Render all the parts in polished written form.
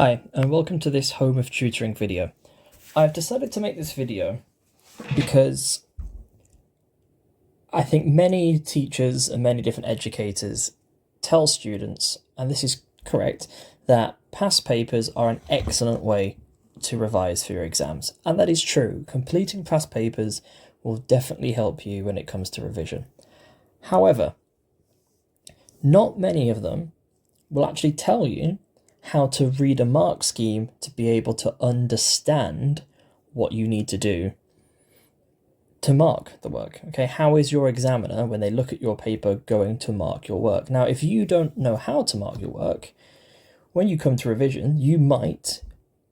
Hi, and welcome to this Home of Tutoring video. I've decided to make this video because I think many teachers and many different educators tell students, and this is correct, that past papers are an excellent way to revise for your exams. And that is true. Completing past papers will definitely help you when it comes to revision. However, not many of them will actually tell you how to read a mark scheme to be able to understand what you need to do to mark the work. Okay, how is your examiner, when they look at your paper, going to mark your work? Now, if you don't know how to mark your work, when you come to revision, you might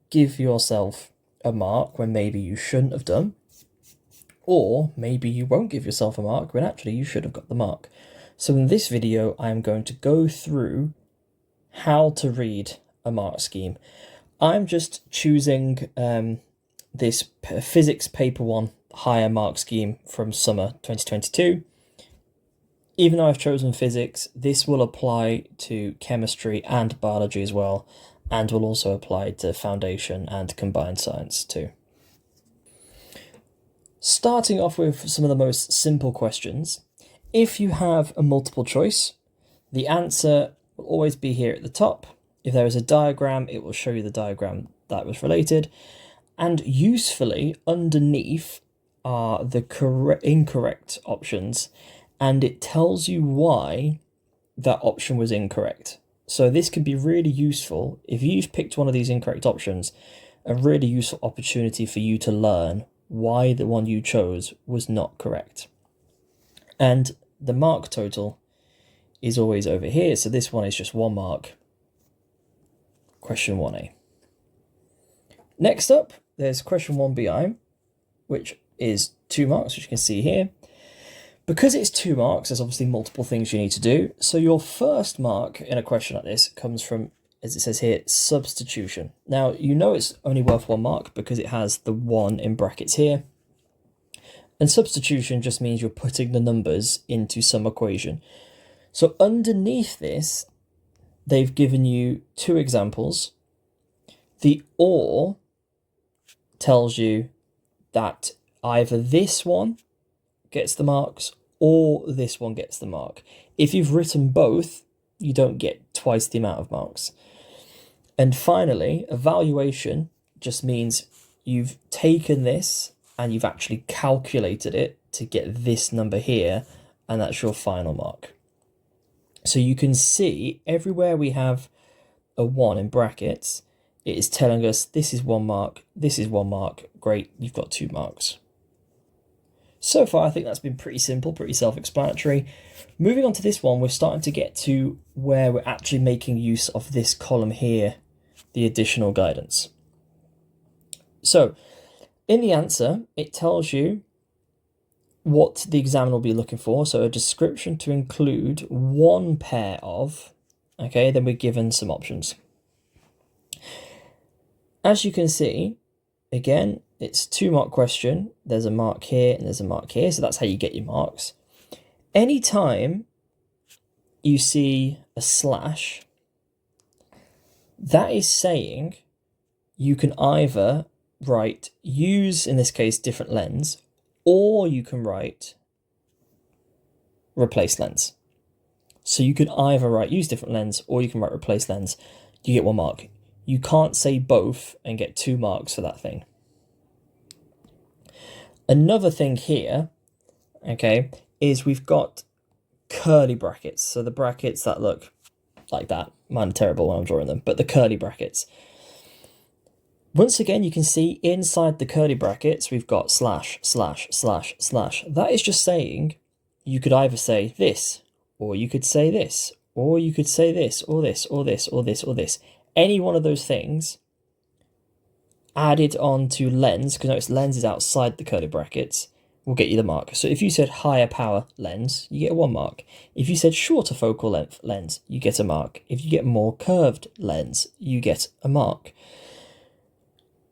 give yourself a mark when maybe you shouldn't have done, or maybe you won't give yourself a mark when actually you should have got the mark. So in this video, I am going to go through how to read a mark scheme. I'm just choosing this Physics Paper 1 higher mark scheme from summer 2022. Even though I've chosen physics, this will apply to chemistry and biology as well, and will also apply to foundation and combined science too. Starting off with some of the most simple questions. If you have a multiple choice, the answer will always be here at the top. If there is a diagram, it will show you the diagram that was related. And usefully, underneath are the incorrect options, and it tells you why that option was incorrect. So this can be really useful if you've picked one of these incorrect options, a really useful opportunity for you to learn why the one you chose was not correct. And the mark total is always over here. So this one is just 1 mark. Question 1A. Next up, there's question 1BI, which is 2 marks, which you can see here. Because it's 2 marks, there's obviously multiple things you need to do. So your first mark in a question like this comes from, as it says here, substitution. Now, you know it's only worth 1 mark because it has the 1 in brackets here. And substitution just means you're putting the numbers into some equation. So underneath this, they've given you 2 examples. The or tells you that either this one gets the marks or this one gets the mark. If you've written both, you don't get twice the amount of marks. And finally, evaluation just means you've taken this and you've actually calculated it to get this number here, and that's your final mark. So you can see everywhere we have a 1 in brackets, it is telling us this is 1 mark, this is 1 mark, great, you've got 2 marks. So far, I think that's been pretty simple, pretty self-explanatory. Moving on to this one, we're starting to get to where we're actually making use of this column here, the additional guidance. So in the answer, it tells you what the examiner will be looking for. So a description to include 1 pair of, okay, then we're given some options. As you can see, again, it's 2 mark question. There's a mark here and there's a mark here. So that's how you get your marks. Anytime you see a slash, that is saying you can either write use, in this case, different lens, or you can write replace lens. So you can either write use different lens or you can write replace lens. You get 1 mark. You can't say both and get 2 marks for that thing. Another thing here, okay, is we've got curly brackets. So the brackets that look like that. Mine are terrible when I'm drawing them, but the curly brackets. Once again, you can see inside the curly brackets, we've got slash, slash, slash, slash. That is just saying you could either say this, or you could say this, or you could say this, or this, or this, or this, or this. Any one of those things added on to lens, because notice lens is outside the curly brackets, will get you the mark. So if you said higher power lens, you get 1 mark. If you said shorter focal length lens, you get a mark. If you get more curved lens, you get a mark.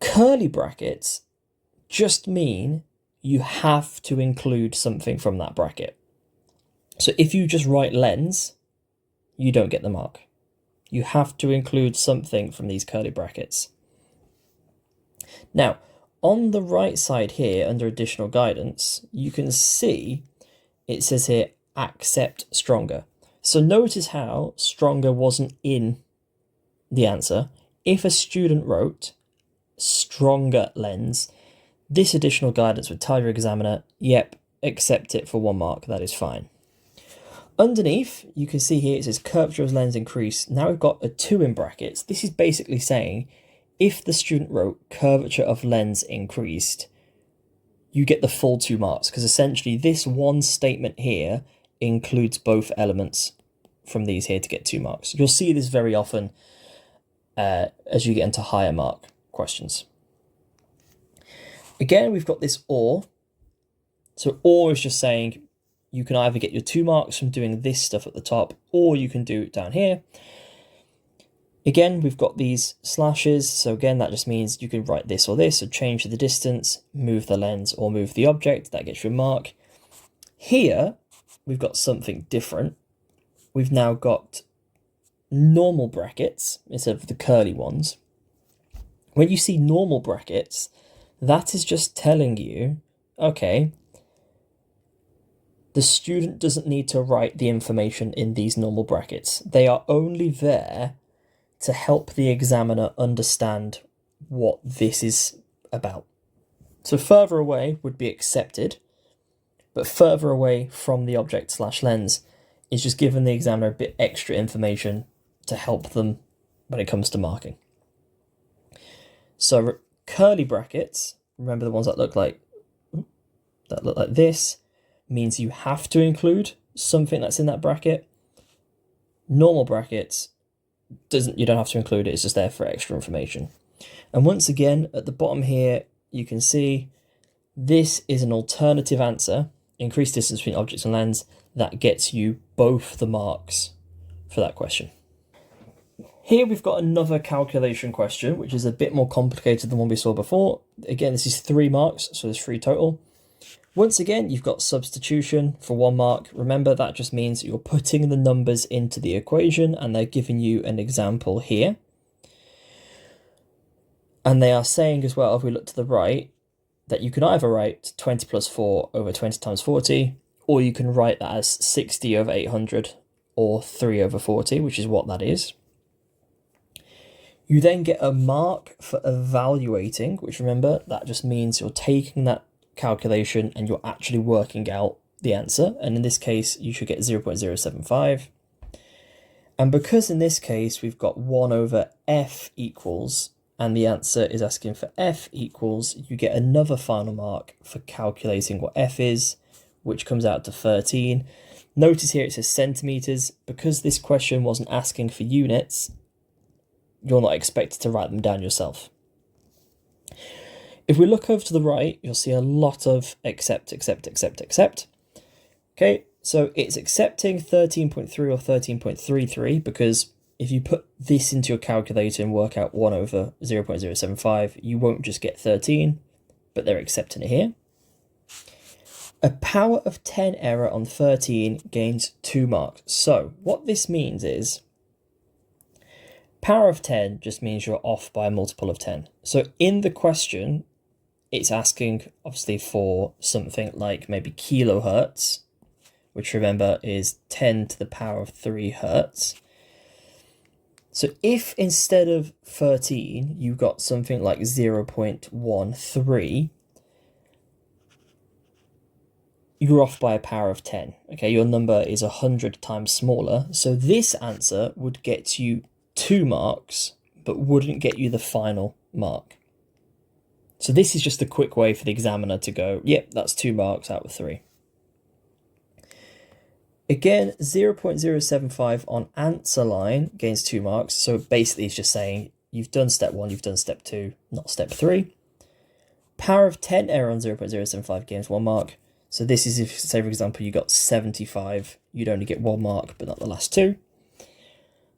Curly brackets just mean you have to include something from that bracket. So if you just write lens, you don't get the mark. You have to include something from these curly brackets. Now, on the right side here, under additional guidance, you can see it says here, accept stronger. So notice how stronger wasn't in the answer. If a student wrote stronger lens, this additional guidance would tell your examiner, yep, accept it for 1 mark, that is fine. Underneath, you can see here it says curvature of lens increased. Now we've got a 2 in brackets. This is basically saying if the student wrote curvature of lens increased, you get the full 2 marks, because essentially this one statement here includes both elements from these here to get 2 marks. You'll see this very often as you get into higher mark questions. Again, we've got this or. So or is just saying you can either get your 2 marks from doing this stuff at the top, or you can do it down here. Again, we've got these slashes. So again, that just means you can write this or this, or change the distance, move the lens, or move the object. That gets you a mark. Here, we've got something different. We've now got normal brackets instead of the curly ones. When you see normal brackets, that is just telling you, okay, the student doesn't need to write the information in these normal brackets. They are only there to help the examiner understand what this is about. So further away would be accepted, but further away from the object / lens is just giving the examiner a bit extra information to help them when it comes to marking. So curly brackets, remember the ones that look like this, means you have to include something that's in that bracket. Normal brackets, you don't have to include it, it's just there for extra information. And once again, at the bottom here, you can see this is an alternative answer, increased distance between objects and lens, that gets you both the marks for that question. Here we've got another calculation question, which is a bit more complicated than one we saw before. Again, this is 3 marks, so there's 3 total. Once again, you've got substitution for 1 mark. Remember, that just means you're putting the numbers into the equation, and they're giving you an example here. And they are saying as well, if we look to the right, that you can either write 20 plus 4 over 20 times 40, or you can write that as 60 over 800, or 3 over 40, which is what that is. You then get a mark for evaluating, which remember, that just means you're taking that calculation and you're actually working out the answer. And in this case, you should get 0.075. And because in this case, we've got 1 over f equals, and the answer is asking for f equals, you get another final mark for calculating what f is, which comes out to 13. Notice here it says centimeters. Because this question wasn't asking for units, you're not expected to write them down yourself. If we look over to the right, you'll see a lot of accept. Okay, so it's accepting 13.3 or 13.33 because if you put this into your calculator and work out 1 over 0.075, you won't just get 13, but they're accepting it here. A power of 10 error on 13 gains 2 marks. So what this means is power of 10 just means you're off by a multiple of 10. So in the question, it's asking obviously for something like maybe kilohertz, which remember is 10 to the power of 3 hertz. So if instead of 13, you got something like 0.13, you're off by a power of 10. Okay, your number is 100 times smaller. So this answer would get you 2 marks, but wouldn't get you the final mark. So this is just a quick way for the examiner to go, yep, that's 2 marks out of 3. Again, 0.075 on answer line gains 2 marks. So basically it's just saying you've done step 1, you've done step 2, not step 3. Power of 10 error on 0.075 gains 1 mark. So this is if, say for example, you got 75, you'd only get 1 mark, but not the last 2.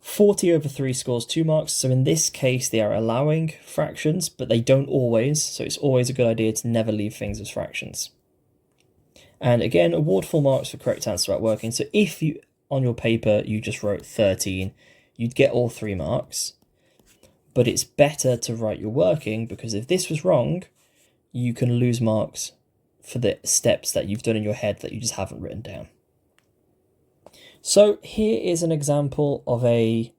40 over 3 scores 2 marks. So in this case, they are allowing fractions, but they don't always. So it's always a good idea to never leave things as fractions. And again, award full marks for correct answer at working. So if you, on your paper, you just wrote 13, you'd get all 3 marks. But it's better to write your working, because if this was wrong, you can lose marks for the steps that you've done in your head that you just haven't written down. So here is an example of a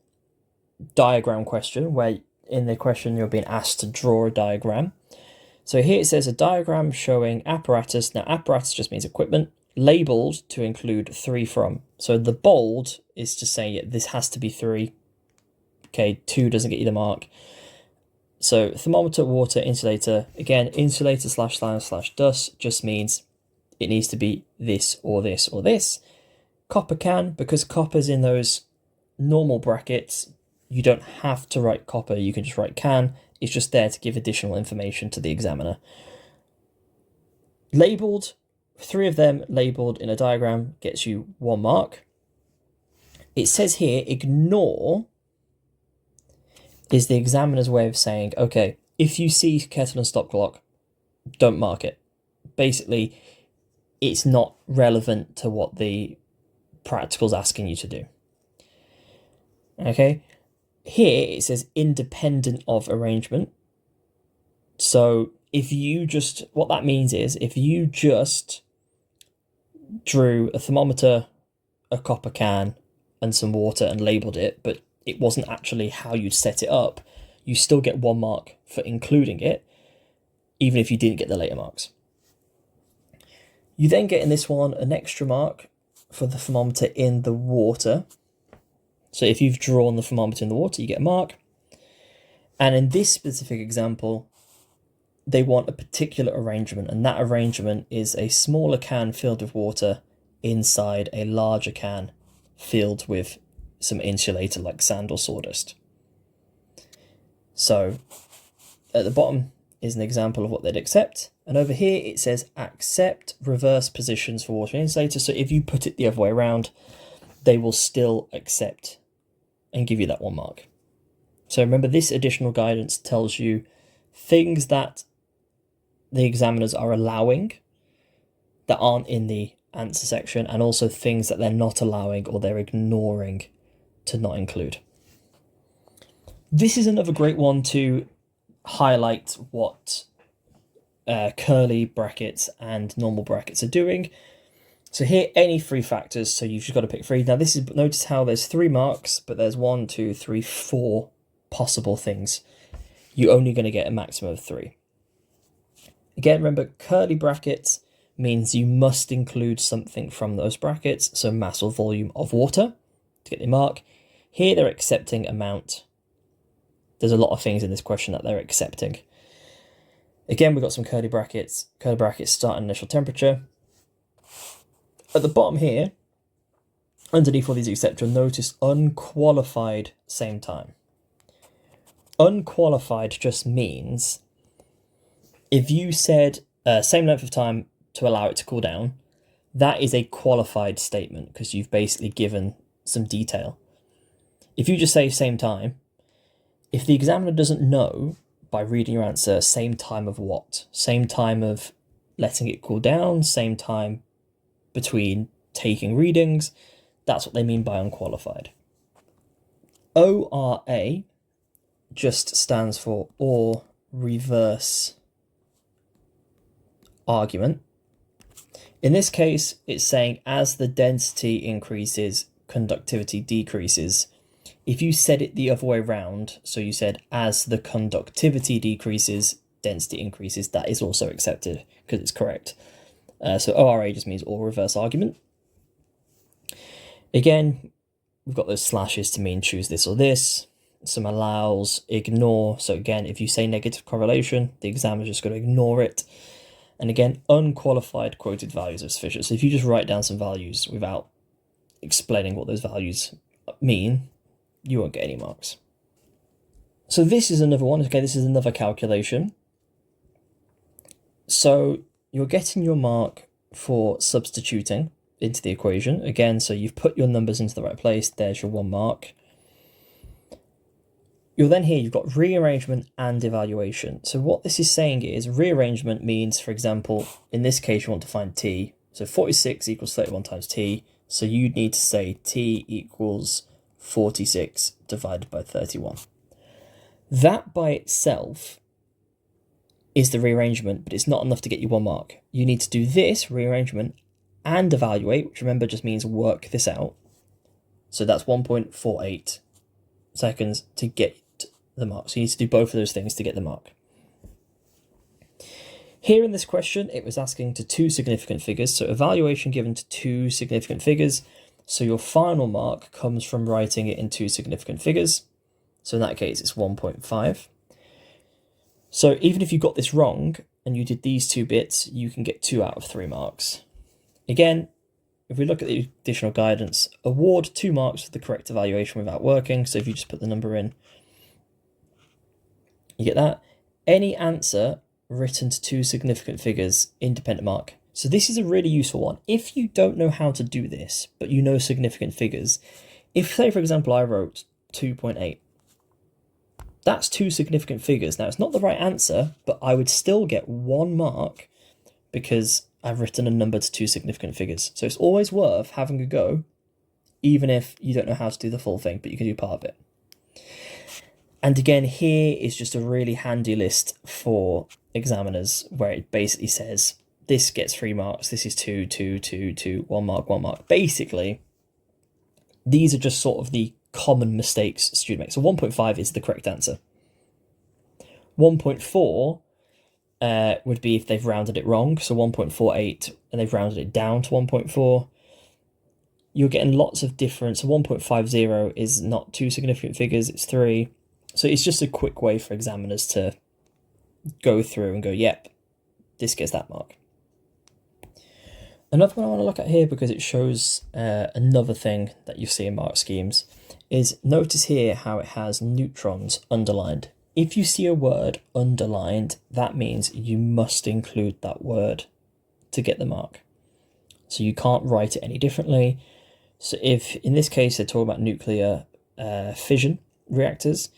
diagram question where in the question you're being asked to draw a diagram. So here it says a diagram showing apparatus. Now apparatus just means equipment, labelled to include 3 from. So the bold is just saying this has to be 3. Okay, 2 doesn't get you the mark. So thermometer, water, insulator. Again, insulator / dust just means it needs to be this or this or this. Copper can, because copper's in those normal brackets, you don't have to write copper, you can just write can. It's just there to give additional information to the examiner. Labelled, 3 of them labelled in a diagram gets you 1 mark. It says here, ignore is the examiner's way of saying, okay, if you see kettle and stop clock, don't mark it. Basically, it's not relevant to what the practical's asking you to do. Okay, here it says independent of arrangement. So if you just, what that means is if you just drew a thermometer, a copper can, and some water and labelled it, but it wasn't actually how you'd set it up, you still get 1 mark for including it, even if you didn't get the later marks. You then get in this one an extra mark for the thermometer in the water. So if you've drawn the thermometer in the water, you get a mark. And in this specific example, they want a particular arrangement, and that arrangement is a smaller can filled with water inside a larger can filled with some insulator like sand or sawdust. So at the bottom is an example of what they'd accept. And over here it says accept reverse positions for water and insulator. So if you put it the other way around, they will still accept and give you that 1 mark. So remember, this additional guidance tells you things that the examiners are allowing that aren't in the answer section, and also things that they're not allowing or they're ignoring to not include. This is another great one to highlight what curly brackets and normal brackets are doing. So here, any 3 factors, so you've just got to pick 3. Now this is, notice how there's 3 marks, but there's 1, 2, 3, 4 possible things. You're only going to get a maximum of 3. Again, remember, curly brackets means you must include something from those brackets, so mass or volume of water to get the mark. Here they're accepting amount. There's a lot of things in this question that they're accepting. Again, we've got some curly brackets. Curly brackets start at initial temperature. At the bottom here, underneath all these etc., notice unqualified same time. Unqualified just means if you said same length of time to allow it to cool down, that is a qualified statement because you've basically given some detail. If you just say same time, if the examiner doesn't know by reading your answer, same time of what? Same time of letting it cool down, same time between taking readings, that's what they mean by unqualified. ORA just stands for or reverse argument. In this case, it's saying as the density increases, conductivity decreases. If you said it the other way around, so you said as the conductivity decreases, density increases, that is also accepted because it's correct. So ORA just means or reverse argument. Again, we've got those slashes to mean choose this or this. Some allows, ignore. So again, if you say negative correlation, the examiner's just got to ignore it. And again, unqualified quoted values are sufficient. So if you just write down some values without explaining what those values mean, you won't get any marks. So this is another one. Okay, this is another calculation. So you're getting your mark for substituting into the equation. Again, so you've put your numbers into the right place. There's your 1 mark. You'll then hear you've got rearrangement and evaluation. So what this is saying is rearrangement means, for example, in this case, you want to find t. So 46 equals 31 times t. So you'd need to say t equals 46 divided by 31. That by itself is the rearrangement, but it's not enough to get you 1 mark. You need to do this rearrangement and evaluate, which remember just means work this out. So that's 1.48 seconds to get the mark. So you need to do both of those things to get the mark. Here in this question, it was asking to 2 significant figures. So evaluation given to 2 significant figures. So your final mark comes from writing it in 2 significant figures. So in that case, it's 1.5. So even if you got this wrong and you did these 2 bits, you can get 2 out of 3 marks. Again, if we look at the additional guidance, award 2 marks for the correct evaluation without working. So if you just put the number in, you get that. Any answer written to 2 significant figures, independent mark. So this is a really useful one. If you don't know how to do this, but you know significant figures, if, say, for example, I wrote 2.8, that's 2 significant figures. Now, it's not the right answer, but I would still get 1 mark because I've written a number to 2 significant figures. So it's always worth having a go, even if you don't know how to do the full thing, but you can do part of it. And again, here is just a really handy list for examiners where it basically says, this gets 3 marks, this is 2, 2, 2, 2, 1 mark, 1 mark. Basically, these are just sort of the common mistakes students make. So 1.5 is the correct answer. 1.4 would be if they've rounded it wrong. So 1.48 and they've rounded it down to 1.4. You're getting lots of different. So 1.50 is not 2 significant figures, it's 3. So it's just a quick way for examiners to go through and go, yep, this gets that mark. Another one I want to look at here, because it shows another thing that you see in mark schemes, is notice here how it has neutrons underlined. If you see a word underlined, that means you must include that word to get the mark. So you can't write it any differently. So if, in this case, they're talking about nuclear fission reactors,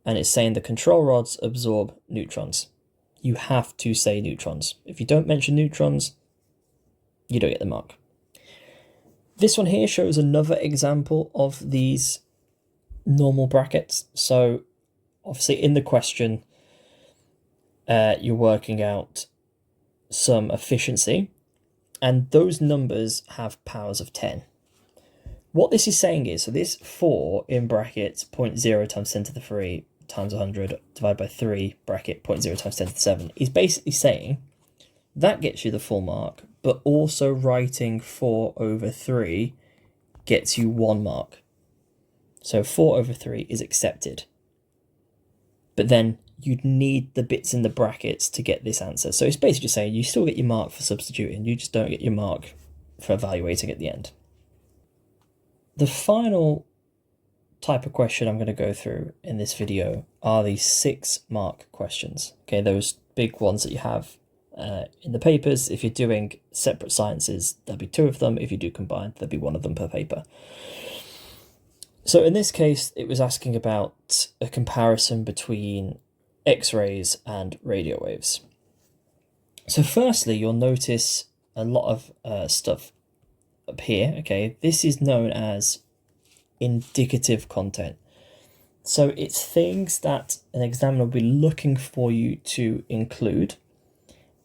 and it's saying the control rods absorb neutrons, you have to say neutrons. If you don't mention neutrons, you don't get the mark. This one here shows another example of these normal brackets. So obviously in the question, you're working out some efficiency, and those numbers have powers of 10. What this is saying is, so this 4 in brackets 0.0 times 10 to the 3 times 100 divided by 3 bracket 0.0 times 10 to the 7 is basically saying that gets you the full mark, but also writing 4 over 3 gets you 1 mark. So 4 over 3 is accepted. But then you'd need the bits in the brackets to get this answer. So it's basically just saying you still get your mark for substituting, you just don't get your mark for evaluating at the end. The final type of question I'm going to go through in this video are these 6 mark questions. Okay, those big ones that you have in the papers. If you're doing separate sciences, there'll be 2 of them. If you do combined, there'll be 1 of them per paper. So in this case, it was asking about a comparison between X-rays and radio waves. So firstly, you'll notice a lot of stuff up here. Okay, this is known as indicative content. So it's things that an examiner will be looking for you to include,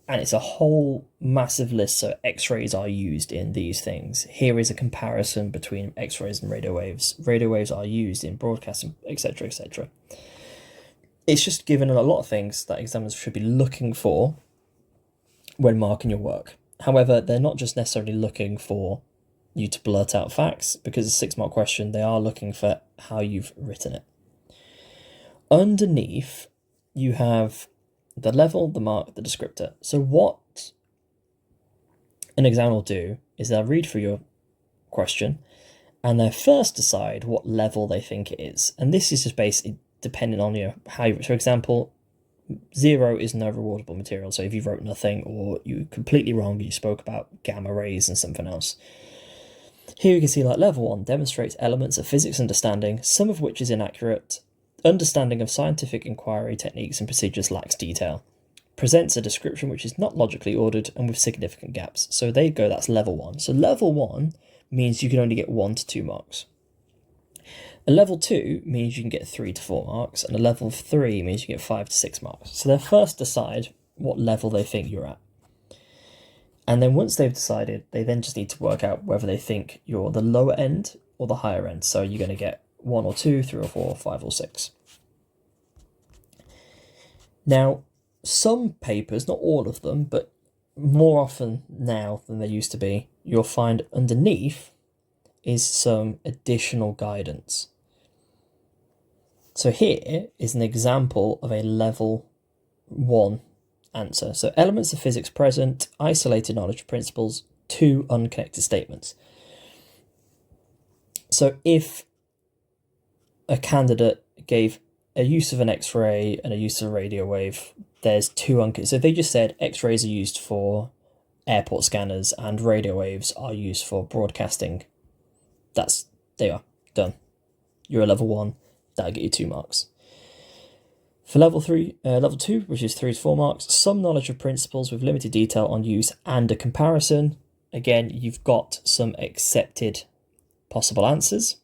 and it's a whole massive list. So X-rays are used in these things. Here is a comparison between X-rays and radio waves. Radio waves are used in broadcasting, etc., etc. It's just given a lot of things that examiners should be looking for when marking your work. However, they're not just necessarily looking for you to blurt out facts, because it's a 6 mark question. They are looking for how you've written it. Underneath, you have the level, the mark, the descriptor. So what an examiner will do is they'll read through your question and they'll first decide what level they think it is. And this is just basically depending on how you, for example, 0 is no rewardable material. So if you wrote nothing or you were completely wrong, you spoke about gamma rays and something else. Here you can see like level 1 demonstrates elements of physics understanding, some of which is inaccurate. Understanding of scientific inquiry techniques and procedures lacks detail. Presents a description which is not logically ordered and with significant gaps. So there you go, that's level 1. So level 1 means you can only get 1 to 2 marks. A level 2 means you can get 3 to 4 marks, and a level 3 means you get 5 to 6 marks. So they first decide what level they think you're at. And then once they've decided, they then just need to work out whether they think you're the lower end or the higher end. So you're going to get 1 or 2, 3 or 4, 5 or 6. Now, some papers, not all of them, but more often now than they used to be, you'll find underneath is some additional guidance. So here is an example of a level 1 answer. So elements of physics present, isolated knowledge principles, 2 unconnected statements. So if a candidate gave a use of an X-ray and a use of a radio wave, there's 2 unconnected. So if they just said X-rays are used for airport scanners and radio waves are used for broadcasting, there you are, done. You're a level 1, that'll get you 2 marks. For level 2, which is 3 to 4 marks, some knowledge of principles with limited detail on use and a comparison. Again, you've got some accepted possible answers.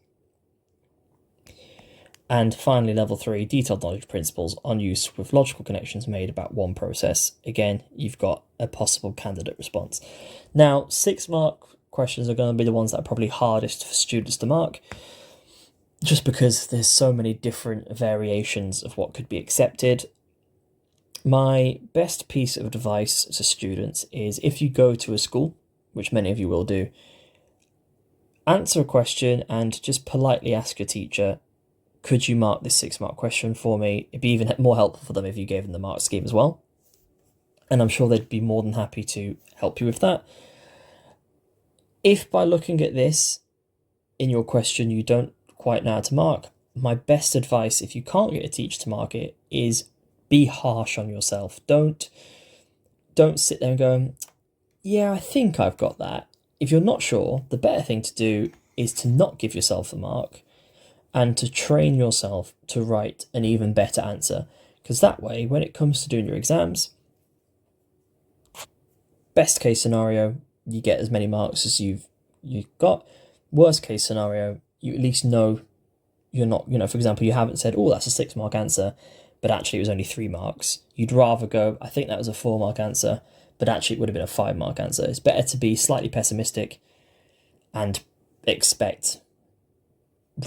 And finally, level 3, detailed knowledge of principles on use with logical connections made about one process. Again, you've got a possible candidate response. Now, 6-mark questions are going to be the ones that are probably hardest for students to mark, just because there's so many different variations of what could be accepted. My best piece of advice to students is, if you go to a school, which many of you will do, answer a question and just politely ask your teacher, could you mark this 6-mark question for me? It'd be even more helpful for them if you gave them the mark scheme as well. And I'm sure they'd be more than happy to help you with that. If by looking at this in your question you don't quite know how to mark, my best advice, if you can't get a teacher to mark it, is be harsh on yourself. Don't sit there and go, yeah, I think I've got that. If you're not sure, the better thing to do is to not give yourself a mark and to train yourself to write an even better answer. Because that way, when it comes to doing your exams, best case scenario, you get as many marks as you've got. Worst case scenario, you at least know you're not, for example, you haven't said, oh, that's a 6-mark answer, but actually it was only 3 marks. You'd rather go, I think that was a 4-mark answer, but actually it would have been a 5-mark answer. It's better to be slightly pessimistic and expect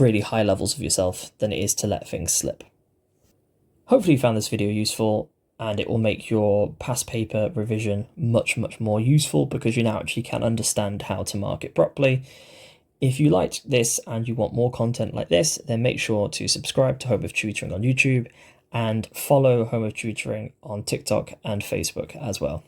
really high levels of yourself than it is to let things slip. Hopefully you found this video useful, and it will make your past paper revision much, much more useful, because you now actually can understand how to mark it properly. If you liked this and you want more content like this, then make sure to subscribe to Home of Tutoring on YouTube and follow Home of Tutoring on TikTok and Facebook as well.